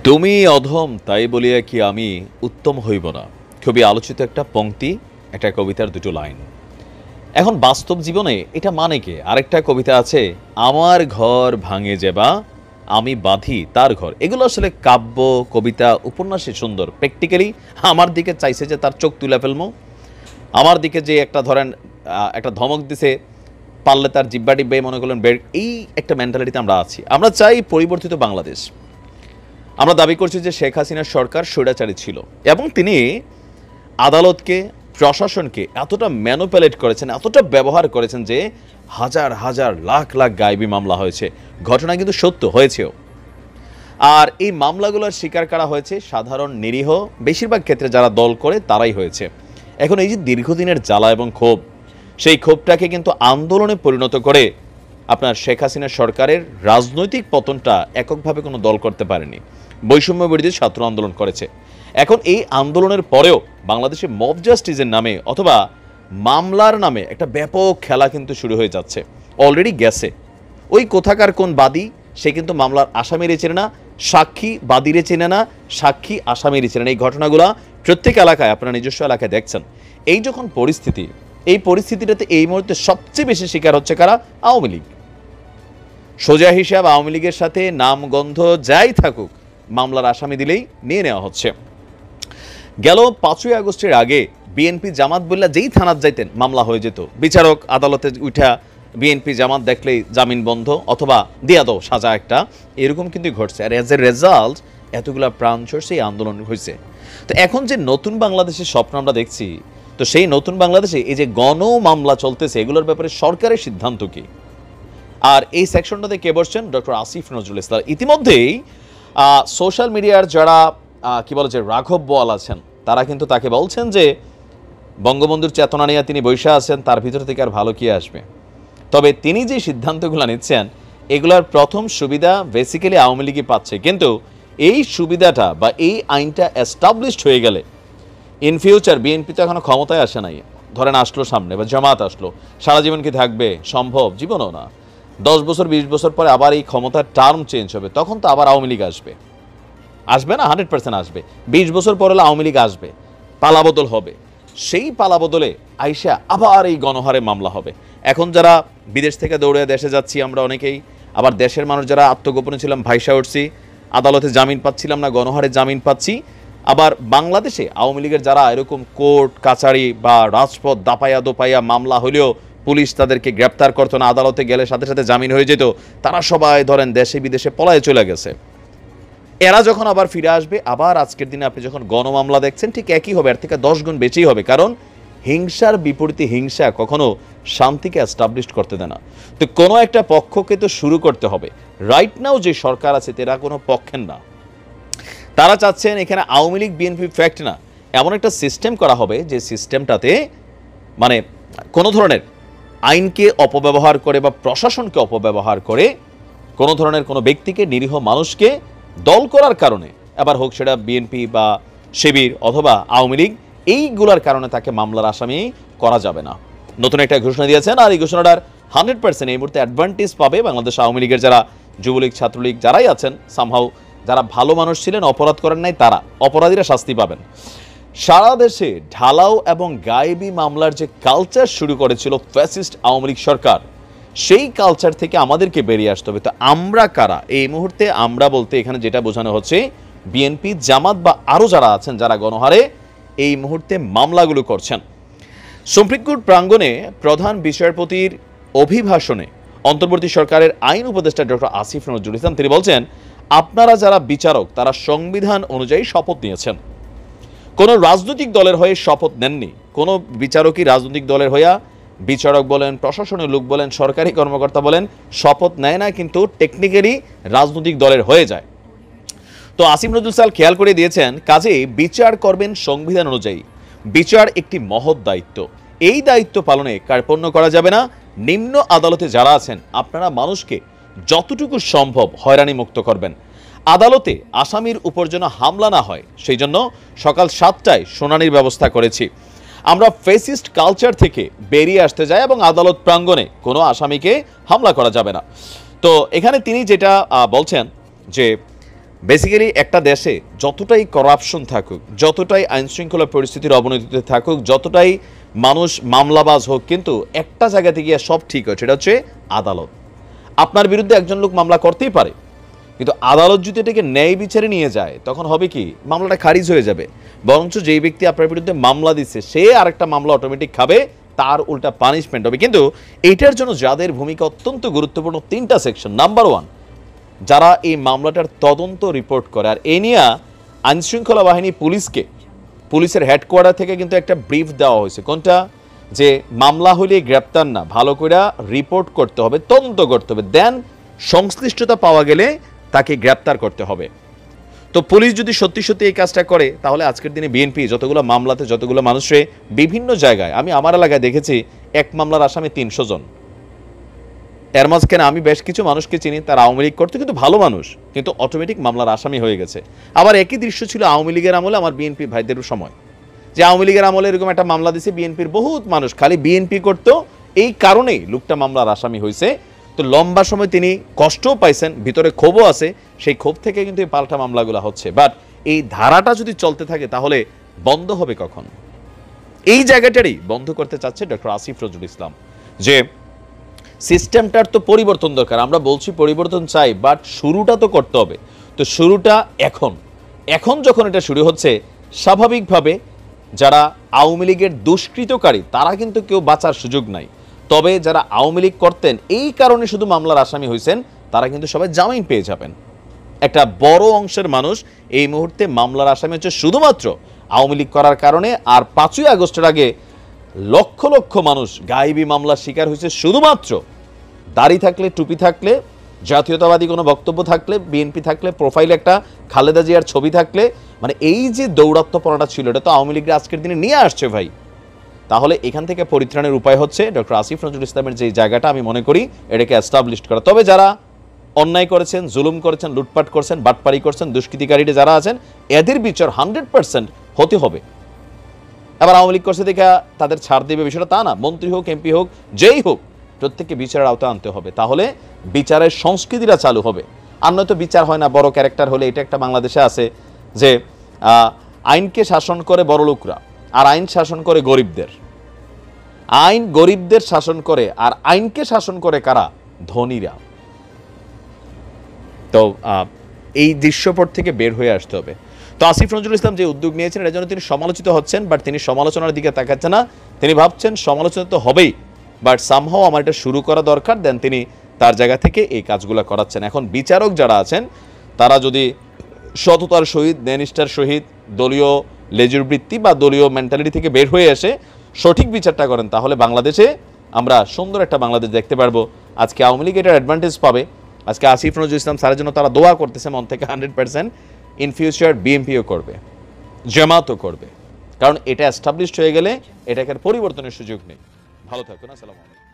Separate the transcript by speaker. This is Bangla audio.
Speaker 1: তুমি অধম তাই বলিয়া কি আমি উত্তম হইব না, খুবই আলোচিত একটা পংক্তি, একটা কবিতার দুটো লাইন। এখন বাস্তব জীবনে এটা মানে কি? আরেকটা কবিতা আছে, আমার ঘর ভাঙে যেবা আমি বাঁধি তার ঘর। এগুলো আসলে কাব্য, কবিতা, উপন্যাসে সুন্দর, প্র্যাকটিক্যালি আমার দিকে চাইছে যে তার চোখ তুলে ফেলবো, আমার দিকে যে একটা ধরেন একটা ধমক দিছে, পারলে তার জিব্বা টিব্বে মনে করলেন বের, এই একটা মেন্টালিটিতে আমরা আছি। আমরা চাই পরিবর্তিত বাংলাদেশ। আমরা দাবি করছি যে শেখ হাসিনার সরকার স্বৈরাচারী ছিল এবং তিনি আদালতকে, প্রশাসনকে এতটা ম্যানুপুলেট করেছেন, এতটা ব্যবহার করেছেন যে হাজার হাজার লাখ লাখ গায়েবী মামলা হয়েছে। ঘটনা কিন্তু সত্য হয়েছেও। আর এই মামলাগুলোর শিকার করা হয়েছে সাধারণ নিরীহ, বেশিরভাগ ক্ষেত্রে যারা দল করে তারাই হয়েছে। এখন এই যে দীর্ঘদিনের জ্বালা এবং ক্ষোভ, সেই ক্ষোভটাকে কিন্তু আন্দোলনে পরিণত করে আপনার শেখ হাসিনার সরকারের রাজনৈতিক পতনটা এককভাবে কোনো দল করতে পারেনি। বৈষম্য বিরোধী ছাত্র আন্দোলন করেছে। এখন এই আন্দোলনের পরেও বাংলাদেশে মব জাস্টিসের নামে অথবা মামলার নামে একটা ব্যাপক খেলা কিন্তু শুরু হয়ে যাচ্ছে, অলরেডি গেছে। ওই কোথাকার কোন বাদী, সে কিন্তু মামলার আসামিরে চেনে না, সাক্ষী বাদীরে চেনে না, সাক্ষী আসামিরে চেনে না। এই ঘটনাগুলো প্রত্যেক এলাকায়, আপনারা নিজস্ব এলাকায় দেখছেন। এই যখন পরিস্থিতি, এই পরিস্থিতিটাতে এই মুহূর্তে সবচেয়ে বেশি শিকার হচ্ছে কারা? আওয়ামী লীগ। সোজা হিসাব, আওয়ামী লীগের সাথে নামগন্ধ যাই থাকুক, মামলার আসামি দিলেই নিয়ে নেওয়া হচ্ছে। গেল 5ই আগস্টের আগে বিএনপি জামাত বললে যেই থানাত যাইতেন মামলা হয়ে যেত, বিচারক আদালতে উঠা বিএনপি জামাত দেখলেই জামিন বন্ধ অথবা দিয়া দাও সাজা একটা, এরকম কিন্তু ঘটছে। আর এজ এ রেজাল্ট এতগুলা প্রাণ ঝরছে, এই আন্দোলন হয়েছে। তো এখন যে নতুন বাংলাদেশের স্বপ্ন আমরা দেখছি, তো সেই নতুন বাংলাদেশে এই যে গণ মামলা চলতেছে, এগুলোর ব্যাপারে সরকারের সিদ্ধান্ত কি? আর এই সেকশনটাতে কে বসছেন? ডক্টর আসিফ নজরুল ইসলাম। ইতিমধ্যেই সোশ্যাল মিডিয়ার যারা কি বলে যে রাঘব বোয়াল আছেন, তারা কিন্তু তাকে বলছেন যে বঙ্গবন্ধুর চেতনা নিয়ে তিনি বৈশা আছেন, তার ভিতর থেকে আর ভালো কি আসবে। তবে তিনি যে সিদ্ধান্তগুলো নিচ্ছেন, এগুলোর প্রথম সুবিধা বেসিক্যালি আওয়ামী লীগই পাচ্ছে। কিন্তু এই সুবিধাটা বা এই আইনটা এস্টাবলিশড হয়ে গেলে ইন ফিউচার, বিএনপি তো এখনো ক্ষমতায় আসে নাই, ধরেন আসলো সামনে বা জামাত আসলো, সারা জীবন কি থাকবে? সম্ভব? জীবনও না। 10 বছর 20 বছর পরে আবার এই ক্ষমতার টার্ম চেঞ্জ হবে, তখন তো আবার আওয়ামী লীগ আসবে। আসবে না? 100% আসবে। 20 বছর পর হলে আওয়ামী লীগ আসবে, পালাবদল হবে। সেই পালাবদলে আইসা আবার এই গণহারে মামলা হবে। এখন যারা বিদেশ থেকে দৌড়ে দেশে যাচ্ছি আমরা অনেকেই, আবার দেশের মানুষ যারা আত্মগোপনে ছিলাম ভাইসা উঠছি, আদালতে জামিন পাচ্ছিলাম না, গণহারে জামিন পাচ্ছি। আবার বাংলাদেশে আওয়ামী লীগের যারা এরকম কোর্ট কাছারি বা রাজপথ দাপাইয়া দোপাইয়া মামলা হলেও পুলিশ তাদেরকে গ্রেপ্তার করতো না, আদালতে গেলে সাথে সাথে জামিন হয়ে যেত, তারা সবাই ধরেন দেশে বিদেশে পলায়ে চলে গেছে। এরা যখন আবার ফিরে আসবে, আবার আজকের দিনে আপনি যখন গণমামলা দেখছেন, ঠিক একই হবে, এর থেকে 10 গুণ বেশিই হবে। কারণ হিংসার বিপরীতে হিংসা কখনো শান্তিকে এস্টাবলিশ করতে দেয় না। তো কোনো একটা পক্ষকে তো শুরু করতে হবে। রাইট নাও যে সরকার আছে, তারা কোনো পক্ষের না। তারা চাচ্ছেন এখানে আওয়ামী লীগ বিএনপি ফ্যাক্ট না, এমন একটা সিস্টেম করা হবে যে সিস্টেমটাতে মানে কোনো ধরনের আইনকে অপব্যবহার করে বা প্রশাসনকে অপব্যবহার করে কোনো ধরনের কোনো ব্যক্তিকে, নিরীহ মানুষকে দল করার কারণে, এবার হোক সেটা বিএনপি বা শিবির অথবা আওয়ামী লীগ, এইগুলোর কারণে তাকে মামলার আসামি করা যাবে না। নতুন একটা ঘোষণা দিয়েছেন। আর এই ঘোষণাটার 100% এই মুহূর্তে অ্যাডভান্টেজ পাবে বাংলাদেশ আওয়ামী লীগের যারা যুবলীগ ছাত্রলীগ যারাই আছেন, সামহাও যারা ভালো মানুষ ছিলেন, অপরাধ করেন নাই, তারা অপরাধীরা শাস্তি পাবেন। সারা দেশে ঢালাও এবং গায়েবী মামলার যে কালচার শুরু করেছিল ফ্যাসিস্ট আওয়ামী লীগ সরকার, সেই কালচার থেকে আমাদেরকে বেরিয়ে আসতে হবে। তো আমরা কারা এই মুহূর্তে? আমরা বলতে এখানে যেটা বোঝানো হচ্ছে, বিএনপি জামাত বা আরও যারা আছেন যারা গণহারে এই মুহূর্তে মামলাগুলো করছেন। সুপ্রিম কোর্ট প্রাঙ্গণে প্রধান বিচারপতির অভিভাষণে অন্তর্বর্তী সরকারের আইন উপদেষ্টা ডক্টর আসিফ নজরুল ইসলাম তিনি বলছেন, আপনারা যারা বিচারক তারা সংবিধান অনুযায়ী শপথ নিয়েছেন, কোনো রাজনৈতিক দলের হয়ে শপথ নেননি। কোনো বিচারকই রাজনৈতিক দলের হইয়া, বিচারক বলেন, প্রশাসনের লোক বলেন, সরকারি কর্মকর্তা বলেন, শপথ নেয় না, কিন্তু টেকনিক্যালি রাজনৈতিক দলের হয়ে যায়। তো আসিফ নজরুল ইসলাম খেয়াল করে দিয়েছেন, কাজে বিচার করবেন সংবিধান অনুযায়ী। বিচার একটি মহৎ দায়িত্ব, এই দায়িত্ব পালনে কার্পণ্য করা যাবে না। নিম্ন আদালতে যারা আছেন, আপনারা মানুষকে যতটুকু সম্ভব হয়রানি মুক্ত করবেন। আদালতে আসামির উপর যেন হামলা না হয়, সেই জন্য সকাল 7টায় শুনানির ব্যবস্থা করেছি। আমরা ফেসিস্ট কালচার থেকে বেরিয়ে আসতে যাই এবং আদালত প্রাঙ্গণে কোনো আসামিকে হামলা করা যাবে না। তো এখানে তিনি যেটা বলছেন যে বেসিক্যালি একটা দেশে যতটাই করাপশন থাকুক, যতটাই আইনশৃঙ্খলা পরিস্থিতির অবনতিতে থাকুক, যতটাই মানুষ মামলাবাজ হোক, কিন্তু একটা জায়গাতে গিয়ে সব ঠিক হয়, সেটা হচ্ছে আদালত। আপনার বিরুদ্ধে একজন লোক মামলা করতেই পারে, কিন্তু আদালত যদি এটাকে ন্যায় বিচারে নিয়ে যায় তখন হবে কি, মামলাটা খারিজ হয়ে যাবে। বরঞ্চ যেই ব্যক্তি আপনার বিরুদ্ধে মামলা দিচ্ছে সে আরেকটা মামলা অটোমেটিক খাবে, তার উল্টা পানিশমেন্ট হবে। কিন্তু এইটার জন্য যাদের ভূমিকা অত্যন্ত গুরুত্বপূর্ণ, 3টা সেকশন। নাম্বার 1, যারা এই মামলাটার তদন্ত রিপোর্ট করে। আর এ নিয়ে আইনশৃঙ্খলা বাহিনী পুলিশের হেডকোয়ার্টার থেকে কিন্তু একটা ব্রিফ দেওয়া হয়েছে। কোনটা? যে মামলা হলে গ্রেপ্তার না, ভালো করে রিপোর্ট করতে হবে, তদন্ত করতে হবে, দেন সংশ্লিষ্টতা পাওয়া গেলে তাকে গ্রেপ্তার করতে হবে। তো পুলিশ যদি সত্যি সত্যি এই কাজটা করে, তাহলে আজকের দিনে বিএনপি যতগুলো মামলাতে যতগুলো মানুষে বিভিন্ন জায়গায়, আমি আমার এলাকায় দেখেছি এক মামলার আসামি 300 জন। এর মাঝখানে আমি বেশ কিছু মানুষকে চিনি, তারা আওয়ামী লীগ করতে, কিন্তু ভালো মানুষ, কিন্তু অটোমেটিক মামলার আসামি হয়ে গেছে। আবার একই দৃশ্য ছিল আওয়ামী লীগের আমলে, আমার বিএনপি ভাইদের সময়, যে আওয়ামী লীগের আমলে এরকম একটা মামলা দিছে, বিএনপির বহুত মানুষ খালি বিএনপি করতো, এই কারণেই লোকটা মামলার আসামি হয়েছে। তো লম্বা সময় তিনি কষ্টও পাইছেন, ভিতরে ক্ষোভও আছে, সেই ক্ষোভ থেকে কিন্তু এই পাল্টা মামলাগুলো হচ্ছে। বাট এই ধারাটা যদি চলতে থাকে তাহলে বন্ধ হবে কখন? এই জায়গাটারই বন্ধ করতে চাচ্ছে ডক্টর আসিফ নজরুল ইসলাম, যে সিস্টেমটার তো পরিবর্তন দরকার। আমরা বলছি পরিবর্তন চাই, বাট শুরুটা তো করতে হবে। তো শুরুটা এখন যখন এটা শুরু হচ্ছে, স্বাভাবিকভাবে যারা আওয়ামী লীগের দুষ্কৃতকারী তারা কিন্তু কেউ বাঁচার সুযোগ নাই। তবে যারা আওয়ামী লীগ করতেন, এই কারণে শুধু মামলার আসামি হয়েছেন, তারা কিন্তু সবাই জামিন পেয়ে যাবেন। একটা বড় অংশের মানুষ এই মুহূর্তে মামলার আসামি হচ্ছে শুধুমাত্র আওয়ামী লীগ করার কারণে। আর 5ই আগস্টের আগে লক্ষ লক্ষ মানুষ গায়েবী মামলার শিকার হয়েছে শুধুমাত্র দাড়ি থাকলে, টুপি থাকলে, জাতীয়তাবাদী কোনো বক্তব্য থাকলে, বিএনপি থাকলে, প্রোফাইলে একটা খালেদা জিয়ার ছবি থাকলে, মানে এই যে দৌরাত্ম্যপনাটা ছিল, এটা তো আওয়ামী লীগরা আজকের দিনে নিয়ে আসছে ভাই। তাহলে এখান থেকে পরিত্রাণের উপায় হচ্ছে ডক্টর আসিফ নজরুল ইসলামের যে জায়গাটা, আমি মনে করি এটাকে এস্টাবলিশ করা। তবে যারা অন্যায় করেছেন, জুলুম করেছেন, লুটপাট করছেন, বাটপাড়ি করছেন, দুষ্কৃতিকারীরা যারা আছেন, এদের বিচার 100% হতে হবে। আবার আওয়ামী লীগ করছে দেখে তাদের ছাড় দেবে বিষয়টা তা না। মন্ত্রী হোক, এমপি হোক, যেই হোক, প্রত্যেককে বিচারের আওতায় আনতে হবে, তাহলে বিচারের সংস্কৃতিটা চালু হবে। আর নয়তো বিচার হয় না। বড় ক্যারেক্টার হলে, এটা একটা বাংলাদেশে আছে যে আইনকে শাসন করে বড় লোকরা, আর আইন শাসন করে গরিবদের। আইন গরিবদের শাসন করে, আর আইনকে শাসন করে কারা? ধনীরা। তো এই দৃশ্যপট থেকে বের হয়ে আসতে হবে। তো আসিফ নজরুল ইসলাম যে উদ্যোগ নিয়েছেন, এর জন্য তিনি সমালোচিত হচ্ছেন, বাট তিনি সমালোচনার দিকে তাকাচ্ছেন না। তিনি ভাবছেন সমালোচনা তো হবেই, বাট সামহাও আমার এটা শুরু করা দরকার, দেন তিনি তার জায়গা থেকে এই কাজগুলো করাচ্ছেন। এখন বিচারক যারা আছেন, তারা যদি সততার সহিত, ন্যায়নিষ্ঠার সহিত, দলীয় লেজুর বৃত্তি বা দলীয় মেন্টালিটি থেকে বের হয়ে এসে সঠিক বিচারটা করেন, তাহলে বাংলাদেশে আমরা সুন্দর একটা বাংলাদেশ দেখতে পারবো। আজকে আওয়ামী লীগ এটার অ্যাডভান্টেজ পাবে, আজকে আসিফ নজরুল ইসলাম স্যারের জন্য তারা দোয়া করতেছে মন থেকে 100%। ইন ফিউচার বিএনপিও করবে, জামাতও করবে, কারণ এটা এস্টাবলিশড হয়ে গেলে এটাকে পরিবর্তনের সুযোগ নেই। ভালো থাকুন, আসসালামু আলাইকুম।